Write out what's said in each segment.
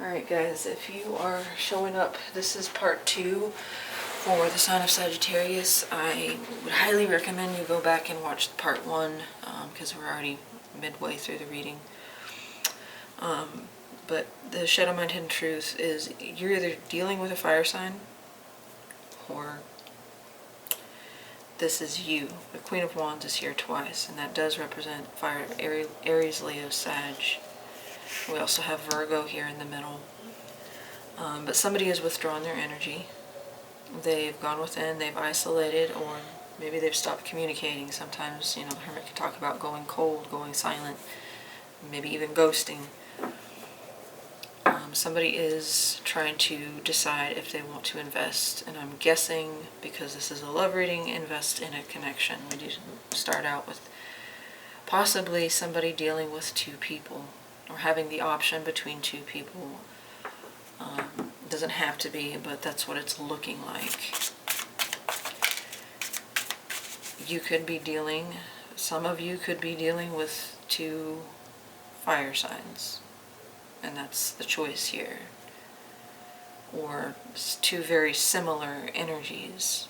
Alright guys, if you are showing up, this is part 2 for the sign of Sagittarius. I would highly recommend you go back and watch part 1 because we're already midway through the reading. But the Shadow Mind Hidden Truth is you're either dealing with a fire sign or this is you. The Queen of Wands is here twice, and that does represent fire, Aries, Leo, Sag. We also have Virgo here in the middle. But somebody has withdrawn their energy. They've gone within, they've isolated, or maybe they've stopped communicating. Sometimes, the Hermit can talk about going cold, going silent, maybe even ghosting. Somebody is trying to decide if they want to invest, and I'm guessing, because this is a love reading, invest in a connection. We do start out with possibly somebody dealing with two people, or having the option between two people. Doesn't have to be, but that's what it's looking like. You could be dealing, some of you could be dealing with two fire signs, and that's the choice here. Or two very similar energies,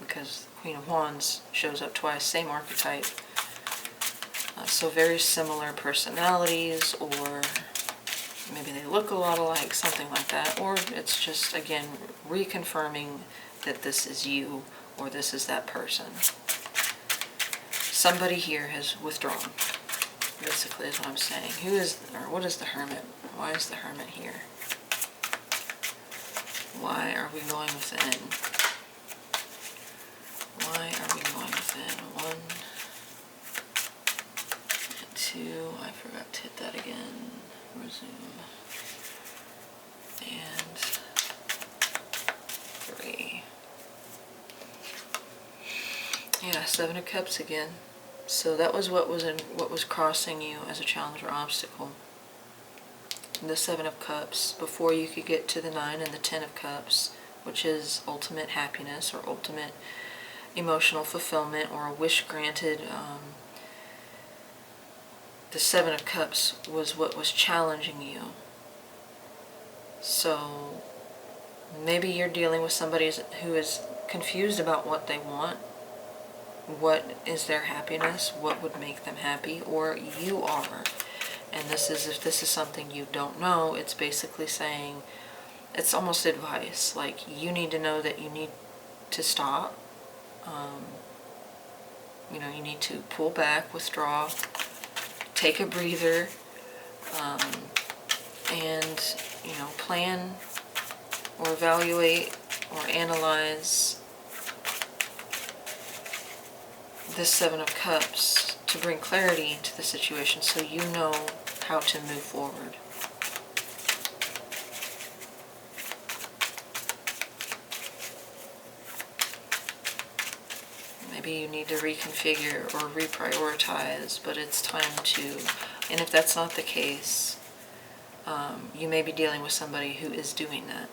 because the Queen of Wands shows up twice, same archetype. So very similar personalities, or maybe they look a lot alike, something like that. Or it's just, again, reconfirming that this is you, or this is that person. Somebody here has withdrawn, basically, is what I'm saying. Who is, or what is the Hermit? Why is the Hermit here? Why are we going within? Why are we going within? 1 and 2. I forgot to hit that again. Resume. And 3. Yeah, 7 of Cups again. So that was what was crossing you as a challenge or obstacle. The 7 of Cups, before you could get to the 9 and the 10 of Cups, which is ultimate happiness or ultimate emotional fulfillment or a wish granted. The 7 of Cups was what was challenging you. So maybe you're dealing with somebody who is confused about what they want. What is their happiness? What would make them happy? Or you are. And this is, if this is something you don't know, it's basically saying, it's almost advice. Like, you need to know that you need to stop. You need to pull back, withdraw, take a breather, and, plan or evaluate or analyze this 7 of Cups to bring clarity to the situation so you know how to move forward. Maybe you need to reconfigure or reprioritize, but it's time to, and if that's not the case, you may be dealing with somebody who is doing that,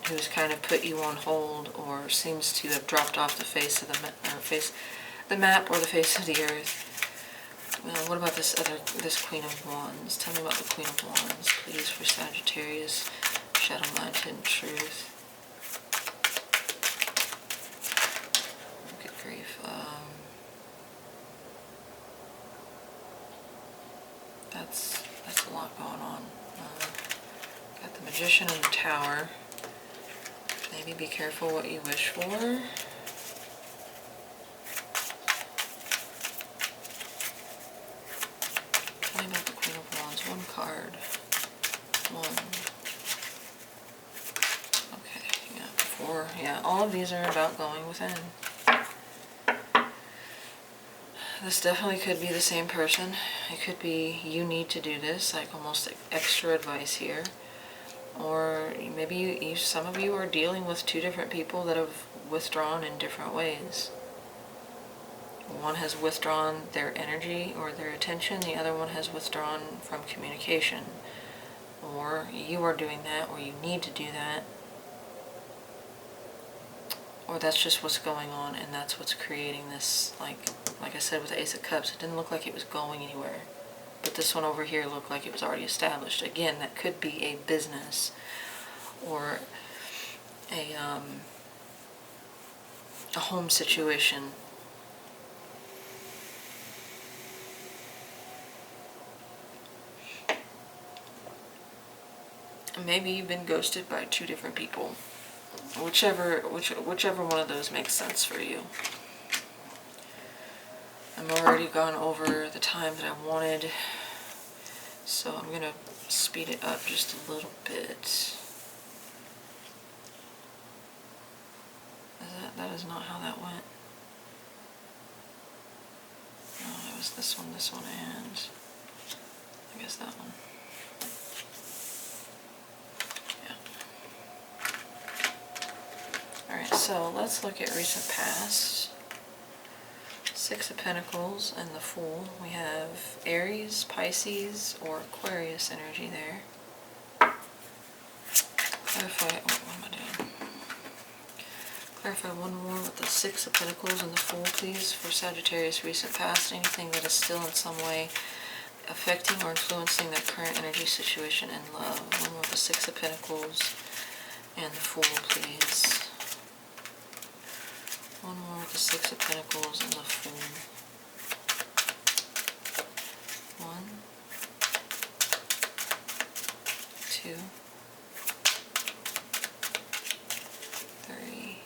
who's kind of put you on hold or seems to have dropped off the face of the map or the face of the earth. Well, what about this Queen of Wands? Tell me about the Queen of Wands, please, for Sagittarius, Shadow Mind Hidden Truth. Good grief. That's a lot going on. Got the Magician and the Tower. Maybe be careful what you wish for. Tell me about the Queen of Wands. 1 card. 1. Okay, yeah, 4. Yeah, all of these are about going within. This definitely could be the same person. It could be you need to do this, like almost extra advice here. Or maybe some of you are dealing with 2 different people that have withdrawn in different ways. One has withdrawn their energy or their attention, the other one has withdrawn from communication. Or you are doing that, or you need to do that. Or that's just what's going on, and that's what's creating this, like I said with the Ace of Cups, it didn't look like it was going anywhere. but this one over here looked like it was already established. Again, that could be a business or a home situation. Maybe you've been ghosted by 2 different people. Whichever one of those makes sense for you. I'm already gone over the time that I wanted, so I'm going to speed it up just a little bit. That is not how that went. No, it was this one, and I guess that one. Yeah. Alright, so let's look at recent past. 6 of Pentacles and the Fool. We have Aries, Pisces, or Aquarius energy there. Clarify, what am I doing? Clarify one more with the 6 of Pentacles and the Fool, please, for Sagittarius recent past. Anything that is still in some way affecting or influencing their current energy situation and love. One more with the 6 of Pentacles and the Fool, please. One more with the 6 of Pentacles and the Fool. 1, 2, 3.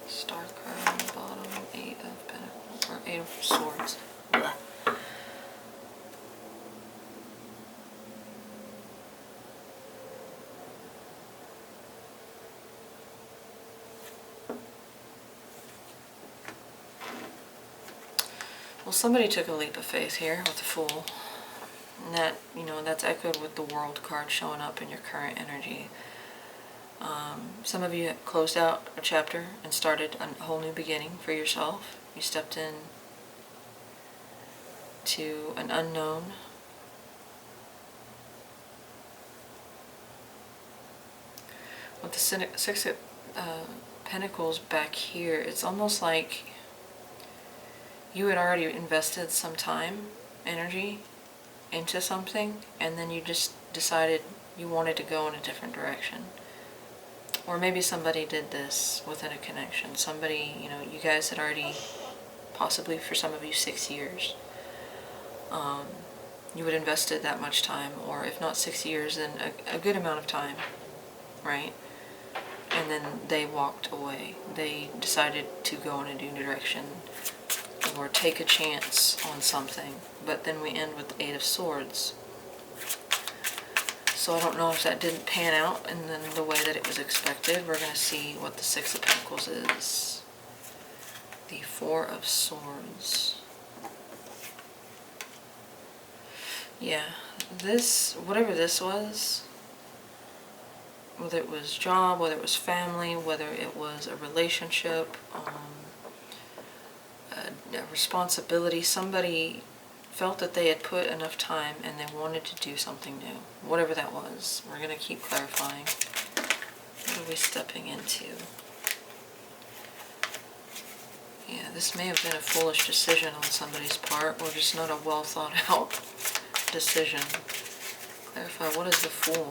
Star card on the bottom. 8 of Pentacles, or 8 of Swords. Blah. Well, somebody took a leap of faith here with the Fool. And that, that's echoed with the World card showing up in your current energy. Some of you closed out a chapter and started a whole new beginning for yourself. You stepped in to an unknown. With the 6 of Pentacles back here, it's almost like you had already invested some time, energy into something, and then you just decided you wanted to go in a different direction. Or maybe somebody did this within a connection. Somebody, you guys had already, possibly for some of you, 6 years. You had invested that much time, or if not 6 years, then a good amount of time, right? And then they walked away. They decided to go in a new direction or take a chance on something. But then we end with the 8 of Swords. So I don't know if that didn't pan out in the way that it was expected. We're going to see what the 6 of Pentacles is. The 4 of Swords. Yeah, whatever this was, whether it was job, whether it was family, whether it was a relationship, a responsibility, somebody felt that they had put enough time and they wanted to do something new. Whatever that was, we're going to keep clarifying. What are we stepping into? Yeah, this may have been a foolish decision on somebody's part, or just not a well thought out decision. Clarify, what is the Fool?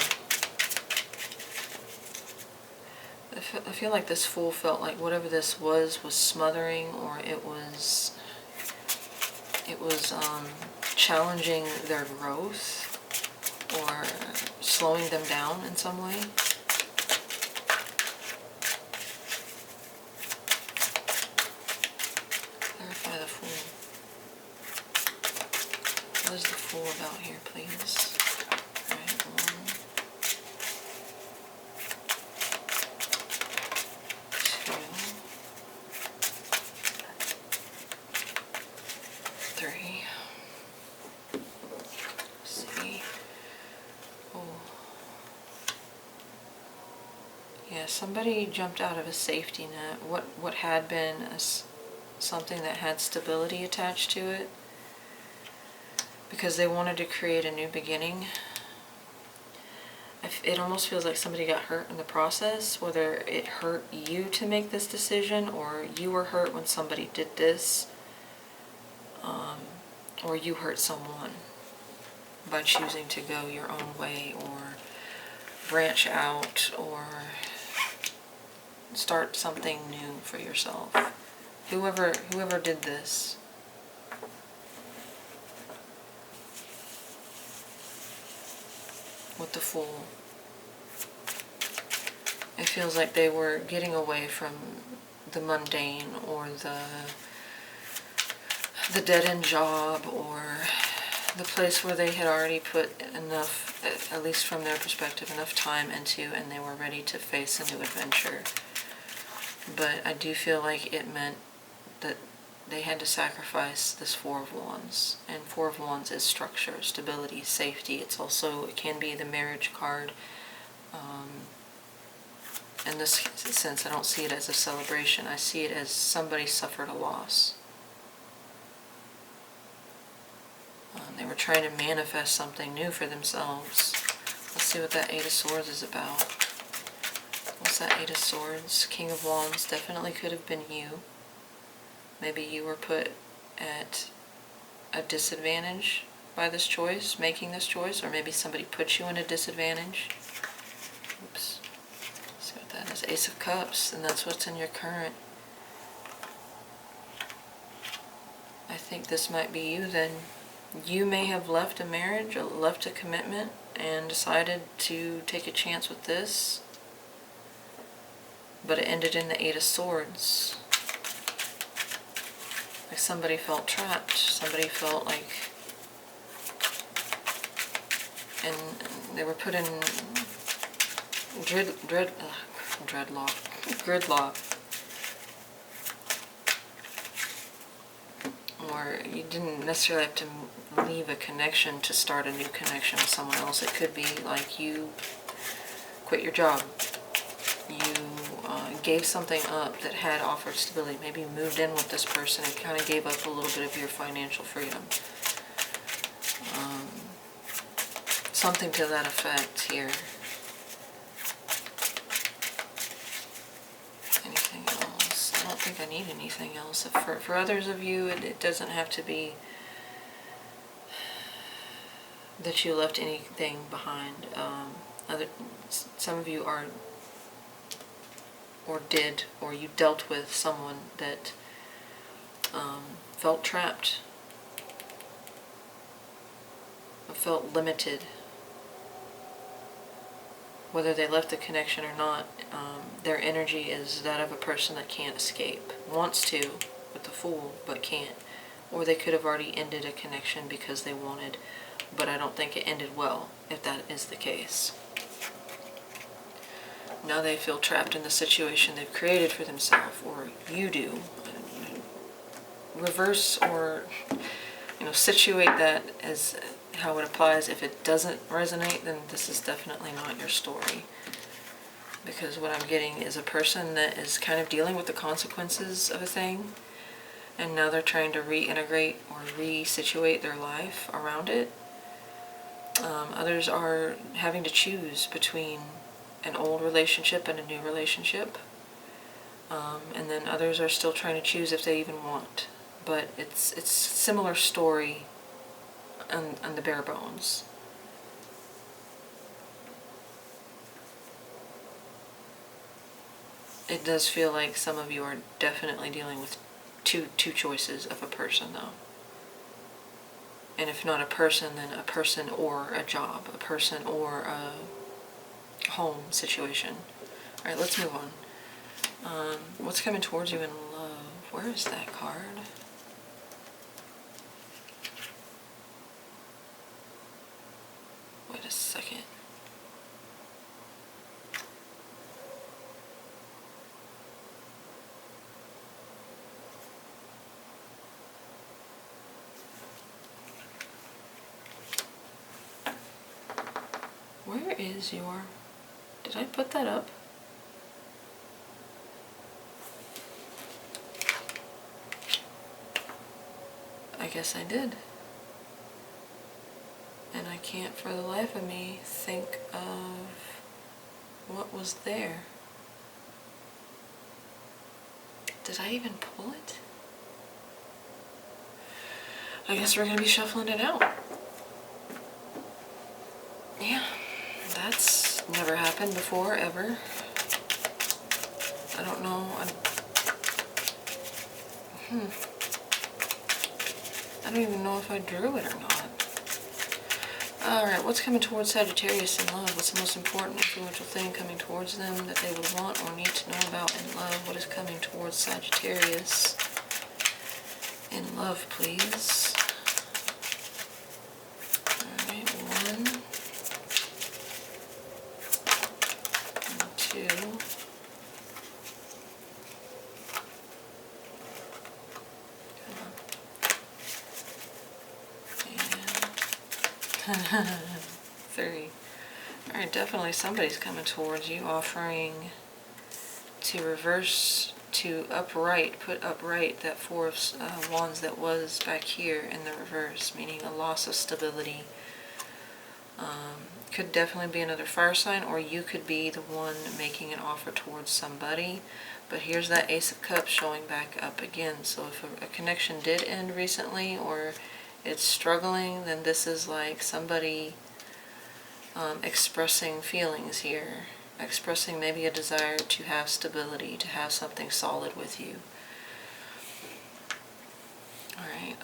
I feel like this Fool felt like whatever this was smothering, or it was challenging their growth or slowing them down in some way. Clarify the Fool. What is the Fool about here, please? All right, 1, 2, 3. See. Oh. Yeah, somebody jumped out of a safety net. What had been something that had stability attached to it, because they wanted to create a new beginning. It almost feels like somebody got hurt in the process, whether it hurt you to make this decision or you were hurt when somebody did this. or you hurt someone by choosing to go your own way or branch out or start something new for yourself. Whoever did this. With the Fool. It feels like they were getting away from the mundane or the dead-end job or the place where they had already put enough, at least from their perspective, enough time into, and they were ready to face a new adventure. But I do feel like it meant that they had to sacrifice this Four of Wands. And Four of Wands is structure, stability, safety. It can be the marriage card. In this sense, I don't see it as a celebration. I see it as somebody suffered a loss. They were trying to manifest something new for themselves. Let's see what that Eight of Swords is about. What's that Eight of Swords? King of Wands definitely could have been you. Maybe you were put at a disadvantage by this choice, making this choice, or maybe somebody put you in a disadvantage. Oops. Let's see what that is. Ace of Cups, and that's what's in your current. I think this might be you then. You may have left a marriage, or left a commitment, and decided to take a chance with this, but it ended in the Eight of Swords. Like somebody felt trapped. Somebody felt like, and they were put in gridlock. Or you didn't necessarily have to leave a connection to start a new connection with someone else. It could be like you quit your job. You gave something up that had offered stability. Maybe you moved in with this person and kind of gave up a little bit of your financial freedom. Something to that effect here. Anything else? I don't think I need anything else. For others of you, it doesn't have to be that you left anything behind. Some of you are, or did, or you dealt with someone that felt trapped, felt limited. Whether they left the connection or not, their energy is that of a person that can't escape. Wants to, with the Fool, but can't. Or they could have already ended a connection because they wanted, but I don't think it ended well, if that is the case. Now they feel trapped in the situation they've created for themselves, or you do. Reverse or, situate that as how it applies. If it doesn't resonate, then this is definitely not your story. Because what I'm getting is a person that is kind of dealing with the consequences of a thing, and now they're trying to reintegrate or resituate their life around it. Others are having to choose between an old relationship and a new relationship. And then others are still trying to choose if they even want. But it's similar story on the bare bones. It does feel like some of you are definitely dealing with two choices of a person, though. And if not a person, then a person or a job, a person or a home situation. All right, let's move on. What's coming towards you in love? Where is that card? Wait a second. Where is your... Did I put that up? I guess I did. And I can't for the life of me think of what was there. Did I even pull it? I guess we're going to be shuffling it out. Yeah, that's never happened before, ever. I don't know. I don't even know if I drew it or not. Alright, what's coming towards Sagittarius in love? What's the most important influential thing coming towards them that they would want or need to know about in love? What is coming towards Sagittarius in love, please? Alright, 1 and 2. And 3. Alright, definitely somebody's coming towards you, offering to reverse, to upright, put upright that 4 of Wands that was back here in the reverse, meaning a loss of stability. Could definitely be another fire sign, or you could be the one making an offer towards somebody. But here's that Ace of Cups showing back up again. So if a connection did end recently, or it's struggling, then this is like somebody expressing feelings here, expressing maybe a desire to have stability, to have something solid with you. Alright,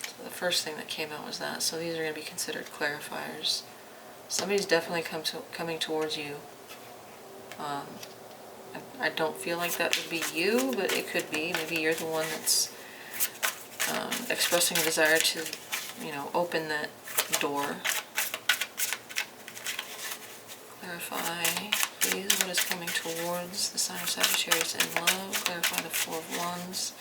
so the first thing that came out was that. So these are going to be considered clarifiers. Somebody's definitely coming towards you. I don't feel like that would be you, but it could be. Maybe you're the one that's expressing a desire to, open that door. Clarify, please, what is coming towards the sign of Sagittarius in love. Clarify the 4 of Wands,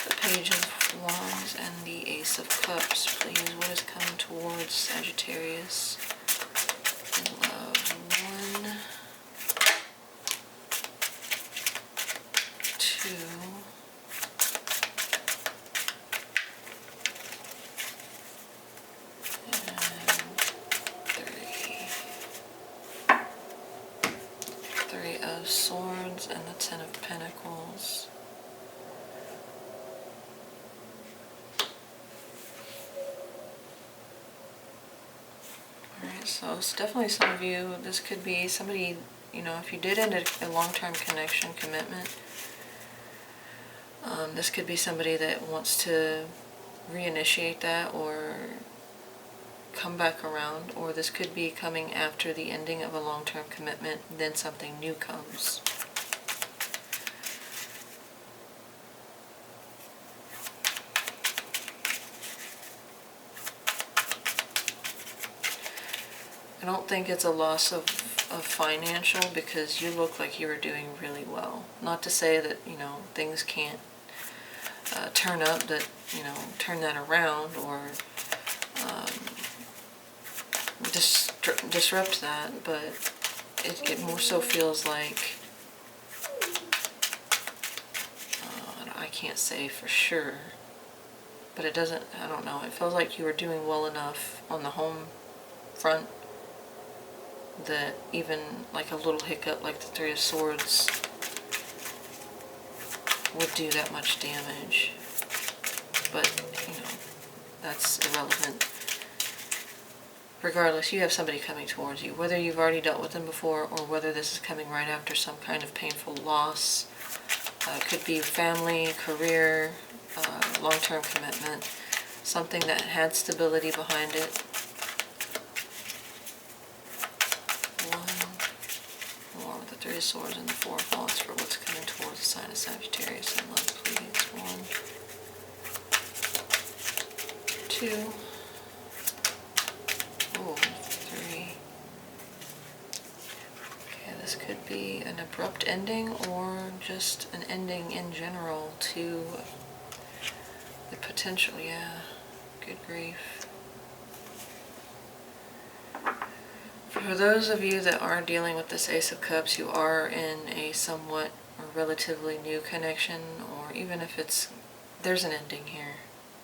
the Page of Wands, and the Ace of Cups, please. What is coming towards Sagittarius in love? 1, 2, and 3. 3 of Swords and the 10 of Pentacles. Alright, so it's definitely some of you. This could be somebody, if you did end a long-term connection, commitment, this could be somebody that wants to reinitiate that or come back around, or this could be coming after the ending of a long-term commitment, then something new comes. I don't think it's a loss of financial, because you look like you were doing really well. Not to say that, things can't turn up, that, turn that around, or disrupt that, but it more so feels like, I can't say for sure, but it doesn't, I don't know, it feels like you were doing well enough on the home front that even like a little hiccup like the 3 of Swords would do that much damage. But, that's irrelevant. Regardless, you have somebody coming towards you, whether you've already dealt with them before or whether this is coming right after some kind of painful loss. It could be family, career, long-term commitment, something that had stability behind it. 1 more with the 3 of Swords and the 4 of Wands for what's coming towards the sign of Sagittarius in love, please. 1, 2, 3. Okay, this could be an abrupt ending or just an ending in general to the potential, yeah. Good grief. For those of you that are dealing with this Ace of Cups, you are in a somewhat or relatively new connection, or even if there's an ending here.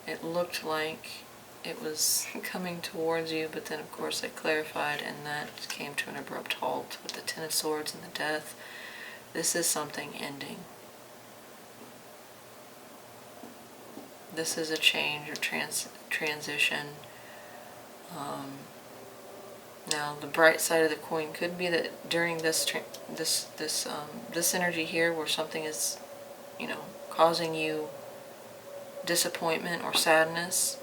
It looked like it was coming towards you, but then of course I clarified and that came to an abrupt halt with the 10 of Swords and the Death. This is something ending. This is a change or transition. Now, the bright side of the coin could be that during this energy here, where something is, causing you disappointment or sadness,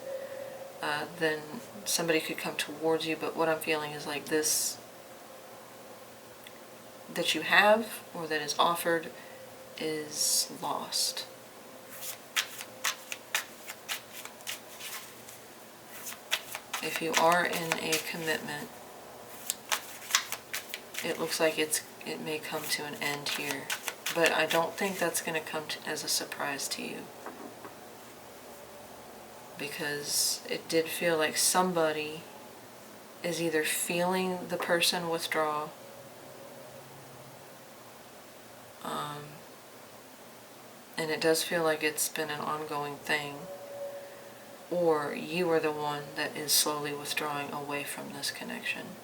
then somebody could come towards you. But what I'm feeling is like this that you have or that is offered is lost. If you are in a commitment, it looks like it may come to an end here, but I don't think that's going to come as a surprise to you, because it did feel like somebody is either feeling the person withdraw, and it does feel like it's been an ongoing thing, or you are the one that is slowly withdrawing away from this connection.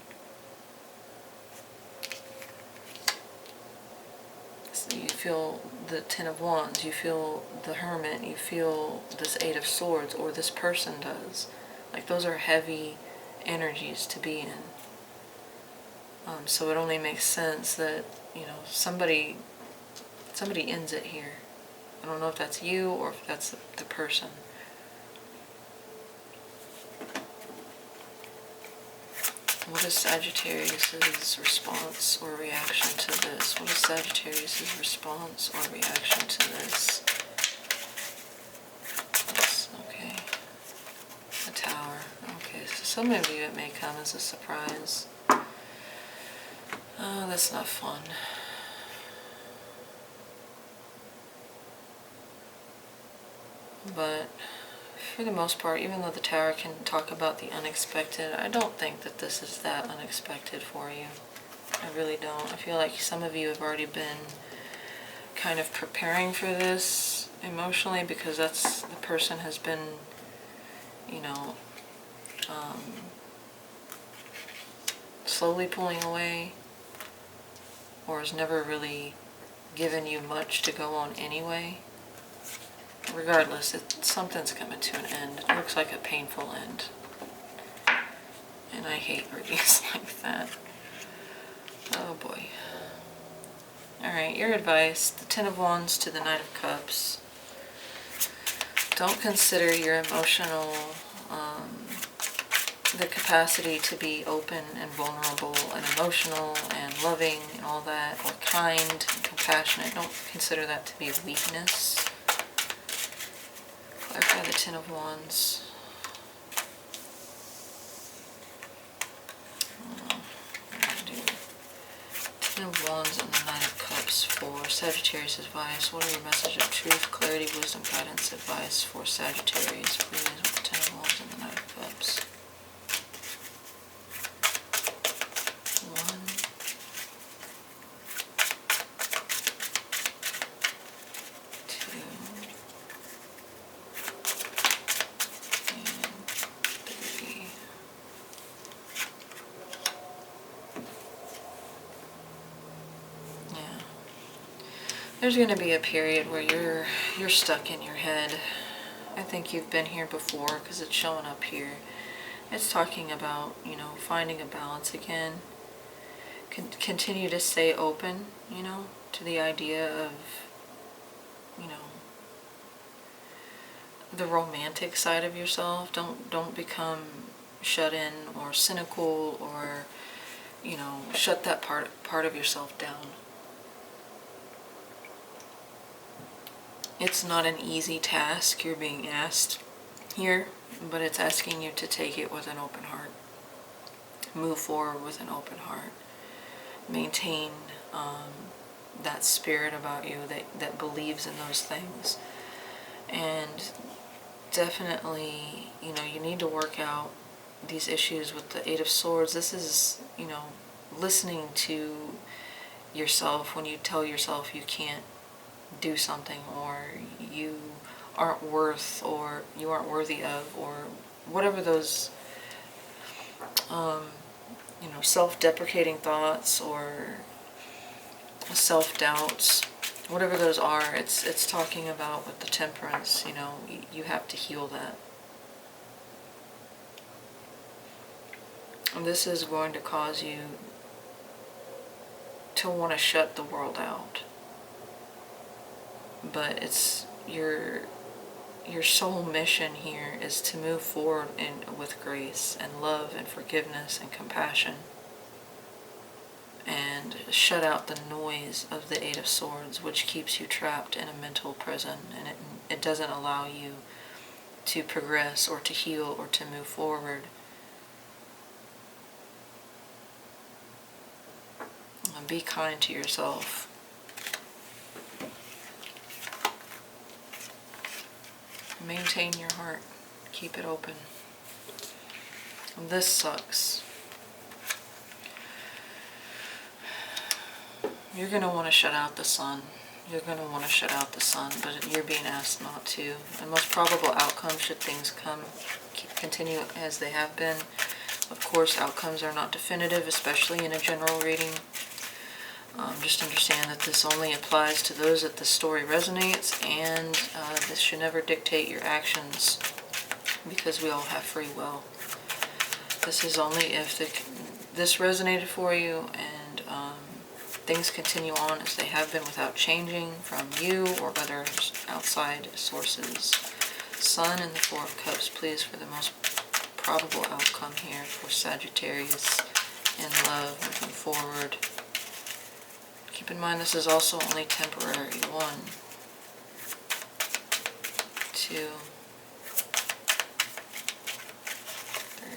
So you feel the Ten of Wands, you feel the Hermit, you feel this Eight of Swords, or this person does. Like, those are heavy energies to be in. So it only makes sense that, somebody ends it here. I don't know if that's you or if that's the person. What is Sagittarius' response or reaction to this? What is Sagittarius' response or reaction to this? Okay. The Tower. Okay, so some of you it may come as a surprise. Oh, that's not fun. But for the most part, even though the Tower can talk about the unexpected, I don't think that this is that unexpected for you. I really don't. I feel like some of you have already been kind of preparing for this emotionally, because the person has been, slowly pulling away, or has never really given you much to go on anyway. Regardless, something's coming to an end. It looks like a painful end. And I hate readings like that. Oh boy. Alright, your advice. The Ten of Wands to the Knight of Cups. Don't consider your emotional, the capacity to be open and vulnerable and emotional and loving and all that, or kind and compassionate. Don't consider that to be a weakness. Clarify the Ten of Wands. Ten of Wands and the Knight of Cups for Sagittarius Advice. What are your message of truth, clarity, wisdom, guidance, advice for Sagittarius, please, with the Ten of Wands and the Knight of Cups? 1, 2, and 3. Yeah. There's going to be a period where you're stuck in your head. I think you've been here before, because it's showing up here. It's talking about, finding a balance again. Continue to stay open, to the idea of, the romantic side of yourself. Don't become shut in or cynical, or, shut that part of yourself down. It's not an easy task you're being asked here, but it's asking you to take it with an open heart. Move forward with an open heart. Maintain that spirit about you that believes in those things. And definitely, you need to work out these issues with the Eight of Swords. This is, listening to yourself when you tell yourself you can't do something, or you aren't worth, or you aren't worthy of, or whatever those self-deprecating thoughts or self-doubts whatever those are, it's talking about with the temperance, you know, you have to heal that. And this is going to cause you to want to shut the world out. But it's your sole mission here is to move forward with grace and love and forgiveness and compassion, and shut out the noise of the Eight of Swords, which keeps you trapped in a mental prison, and it doesn't allow you to progress or to heal or to move forward. And be kind to yourself. Maintain your heart. Keep it open. And this sucks. You're going to want to shut out the sun. You're going to want to shut out the sun, but you're being asked not to. The most probable outcome, should things continue as they have been. Of course, outcomes are not definitive, especially in a general reading. Just understand that this only applies to those that the story resonates, and this should never dictate your actions, because we all have free will. This is only if this resonated for you, and things continue on as they have been without changing from you or other outside sources. Sun and the Four of Cups, please, for the most probable outcome here for Sagittarius in love, moving forward. Keep in mind this is also only temporary. 1, 2,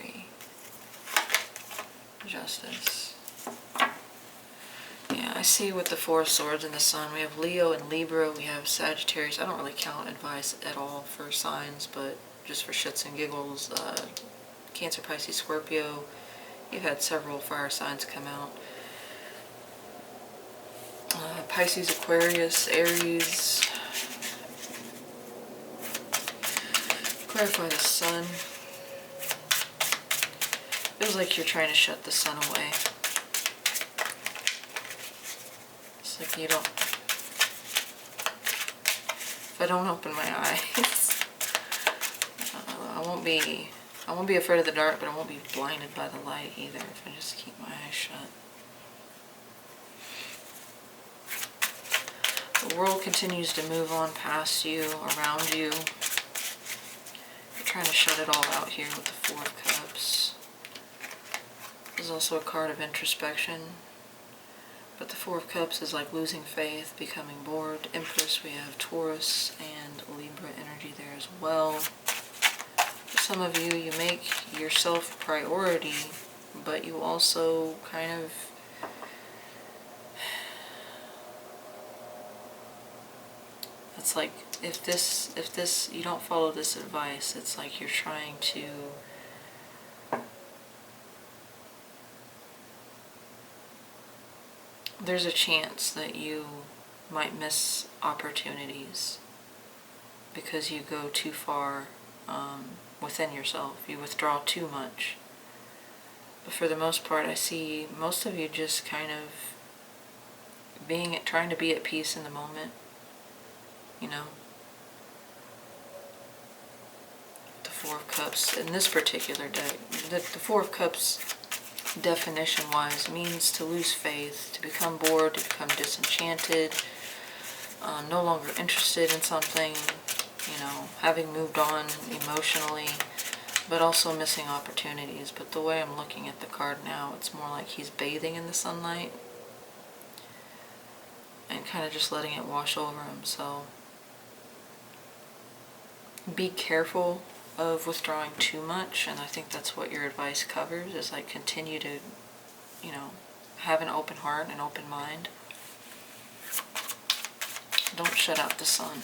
3. Justice. Yeah, I see with the Four of Swords and the Sun, we have Leo and Libra, we have Sagittarius. I don't really count advice at all for signs, but just for shits and giggles. Cancer, Pisces, Scorpio. You've had several fire signs come out. Pisces, Aquarius, Aries. Clarify the Sun. Feels like you're trying to shut the sun away. It's like you don't... If I don't open my eyes, I won't be afraid of the dark, but I won't be blinded by the light either if I just keep my eyes shut. The world continues to move on past you, around you. You're trying to shut it all out here with the Four of Cups. There's also a card of introspection. But the Four of Cups is like losing faith, becoming bored. Empress, we have Taurus and Libra energy there as well. For some of you, you make yourself a priority, but you also kind of... It's like, if this, you don't follow this advice, it's like you're trying to there's a chance that you might miss opportunities because you go too far within yourself. You withdraw too much. But for the most part, I see most of you just kind of trying to be at peace in the moment. You know, the Four of Cups in this particular deck, the Four of Cups definition-wise means to lose faith, to become bored, to become disenchanted, no longer interested in something, you know, having moved on emotionally, but also missing opportunities. But the way I'm looking at the card now, it's more like he's bathing in the sunlight and kind of just letting it wash over him. So be careful of withdrawing too much, and I think that's what your advice covers, is like continue to, you know, have an open heart and an open mind. Don't shut out the sun.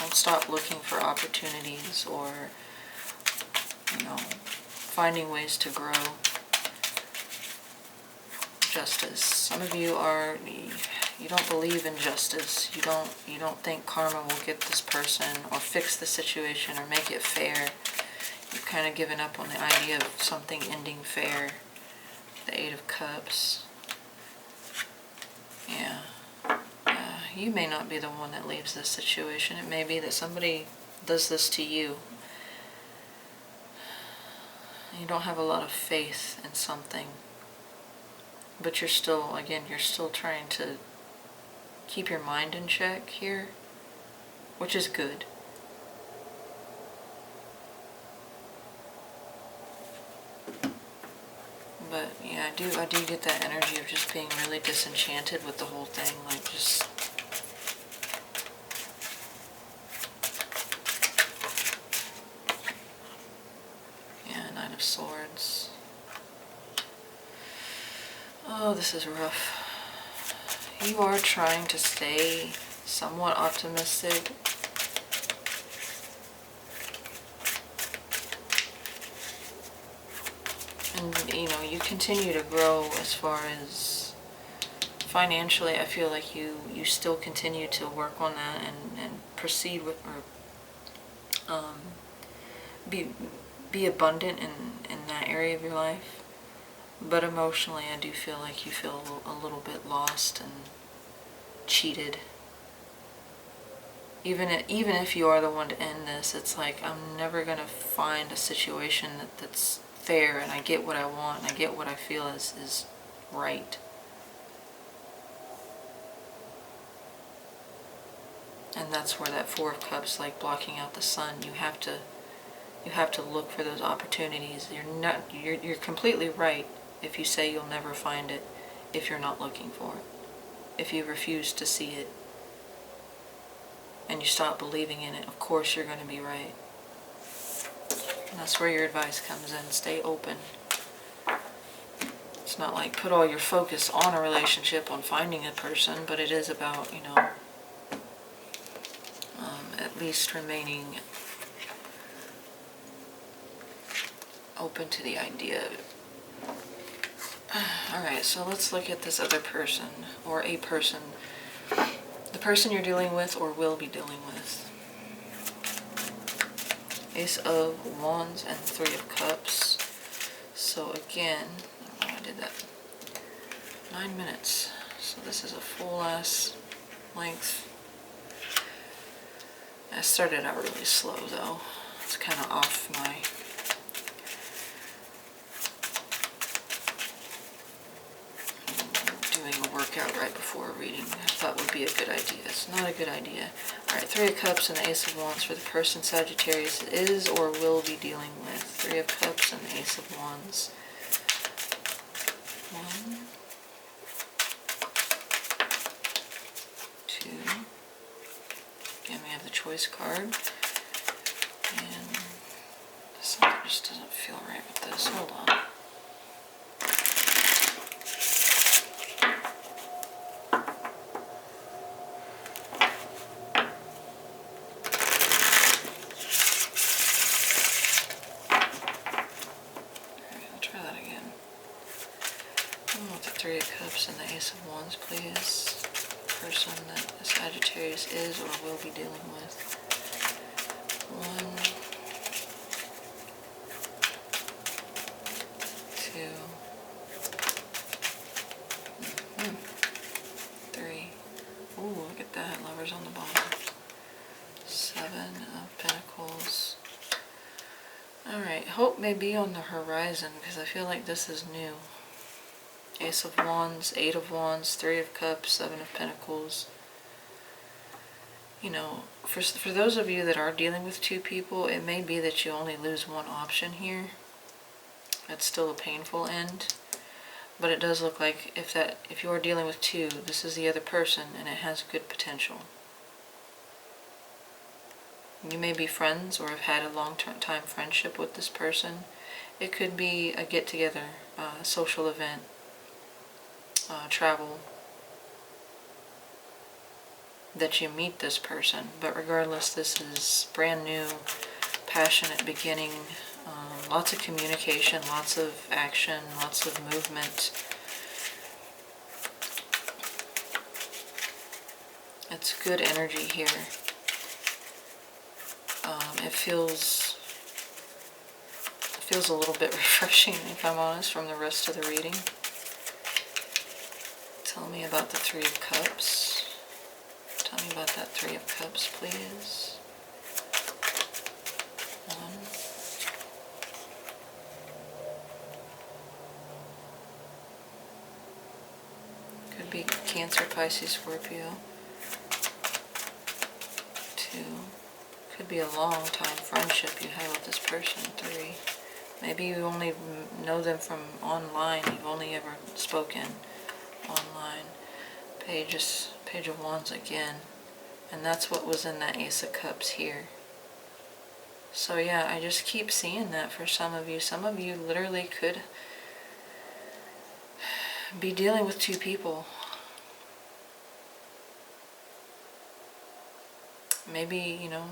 Don't stop looking for opportunities or, you know, finding ways to grow. Justice. Some of you you don't believe in justice. You don't think karma will get this person or fix the situation or make it fair. You've kind of given up on the idea of something ending fair. The Eight of Cups. Yeah. you may not be the one that leaves this situation. It may be that somebody does this to you. You don't have a lot of faith in something, but you're still, again, you're still trying to keep your mind in check here, which is good. But yeah, I do get that energy of just being really disenchanted with the whole thing, like just yeah, Nine of Swords. Oh, this is rough. You are trying to stay somewhat optimistic. And, you know, you continue to grow as far as financially. I feel like you still continue to work on that and proceed with, or be abundant in that area of your life. But emotionally, I do feel like you feel a little bit lost and cheated. Even if you are the one to end this, it's like, I'm never going to find a situation that's fair, and I get what I want, and I get what I feel is right. And that's where that Four of Cups, like blocking out the sun, you have to look for those opportunities. You're completely right if you say you'll never find it if you're not looking for it. If you refuse to see it and you stop believing in it, of course you're going to be right. And that's where your advice comes in. Stay open. It's not like put all your focus on a relationship, on finding a person, but it is about, you know, at least remaining open to the idea of it. Alright, so let's look at this other person, or a person. The person you're dealing with or will be dealing with. Ace of Wands and Three of Cups. So again, I don't know why I did that. 9 minutes. So this is a full ass length. I started out really slow though. It's kind of off my... workout right before reading. I thought would be a good idea. It's not a good idea. Alright, Three of Cups and the Ace of Wands for the person Sagittarius is or will be dealing with. Three of Cups and the Ace of Wands. 1, 2. Again, we have the Choice card. And something just doesn't feel right with this. Hold on. Three of Cups and the Ace of Wands, please. Person that the Sagittarius is or will be dealing with. 1, 2, 3. Ooh, look at that. Lovers on the bottom. 7 of Pentacles. Alright, hope may be on the horizon because I feel like this is new. Ace of Wands, 8 of Wands, 3 of Cups, 7 of Pentacles. You know, for those of you that are dealing with two people, it may be that you only lose one option here. That's still a painful end. But it does look like if you are dealing with two, this is the other person and it has good potential. You may be friends or have had a long-time friendship with this person. It could be a get-together, social event, travel, that you meet this person. But regardless, this is brand new, passionate beginning, lots of communication, lots of action, lots of movement. It's good energy here. It feels a little bit refreshing, if I'm honest, from the rest of the reading. Tell me about the Three of Cups. Tell me about that Three of Cups, please. One. Could be Cancer, Pisces, Scorpio. 2. Could be a long time friendship you have with this person. 3. Maybe you only know them from online. You've only ever spoken online. Page of Wands again. And that's what was in that Ace of Cups here. So yeah, I just keep seeing that for some of you. Some of you literally could be dealing with 2 people. Maybe, you know,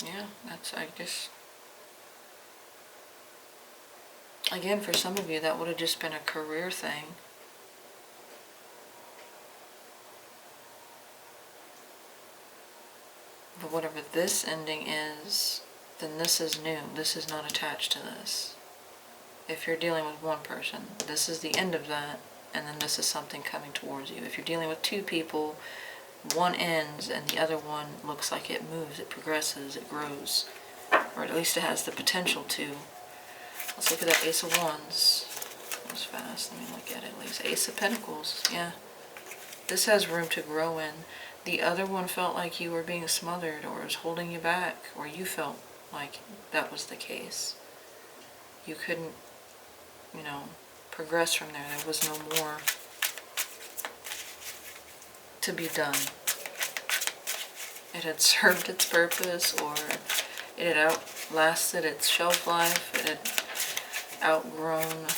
yeah, that's, I guess, again, for some of you, that would have just been a career thing. But whatever this ending is, then this is new. This is not attached to this. If you're dealing with one person, this is the end of that, and then this is something coming towards you. If you're dealing with 2 people, one ends and the other one looks like it moves, it progresses, it grows. Or at least it has the potential to. Let's look at that Ace of Wands. That was fast. Let me look at it at least. Ace of Pentacles. Yeah. This has room to grow in. The other one felt like you were being smothered or was holding you back, or you felt like that was the case. You couldn't, you know, progress from there. There was no more to be done. It had served its purpose, or it had outlasted its shelf life. It had outgrown,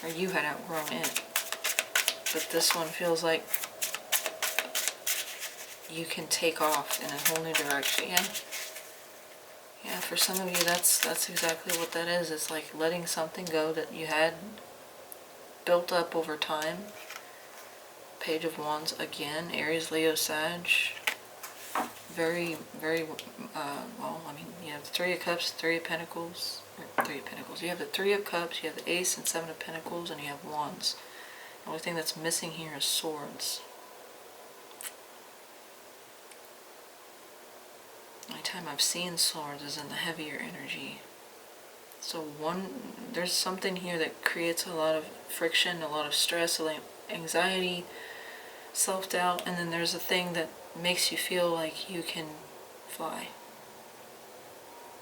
or you had outgrown it. But this one feels like you can take off in a whole new direction. Yeah, for some of you, that's exactly what that is. It's like letting something go that you had built up over time. Page of Wands again, Aries, Leo, Sag. Very, very, well, I mean, you have the Three of Cups, Three of Pentacles, or Three of Pentacles. You have the Three of Cups, you have the Ace and Seven of Pentacles, and you have Wands. The only thing that's missing here is Swords. The only time I've seen Swords is in the heavier energy. So there's something here that creates a lot of friction, a lot of stress, a lot of anxiety, self-doubt, and then there's a thing that makes you feel like you can fly.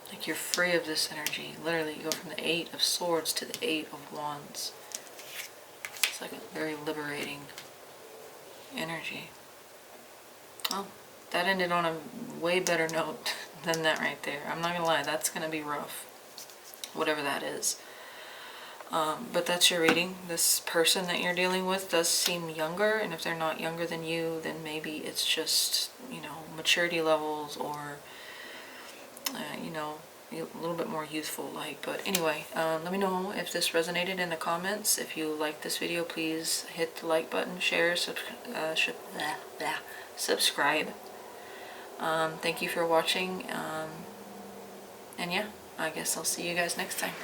Like you're free of this energy. Literally, you go from the Eight of Swords to the Eight of Wands. It's like a very liberating energy. Oh, that ended on a way better note than that right there. I'm not gonna lie, that's gonna be rough. Whatever that is. But that's your reading. This person that you're dealing with does seem younger, and if they're not younger than you, then maybe it's just, you know, maturity levels, or, you know, a little bit more youthful like. But anyway, let me know if this resonated in the comments. If you like this video, please hit the like button, share, subscribe. Thank you for watching, and yeah, I guess I'll see you guys next time.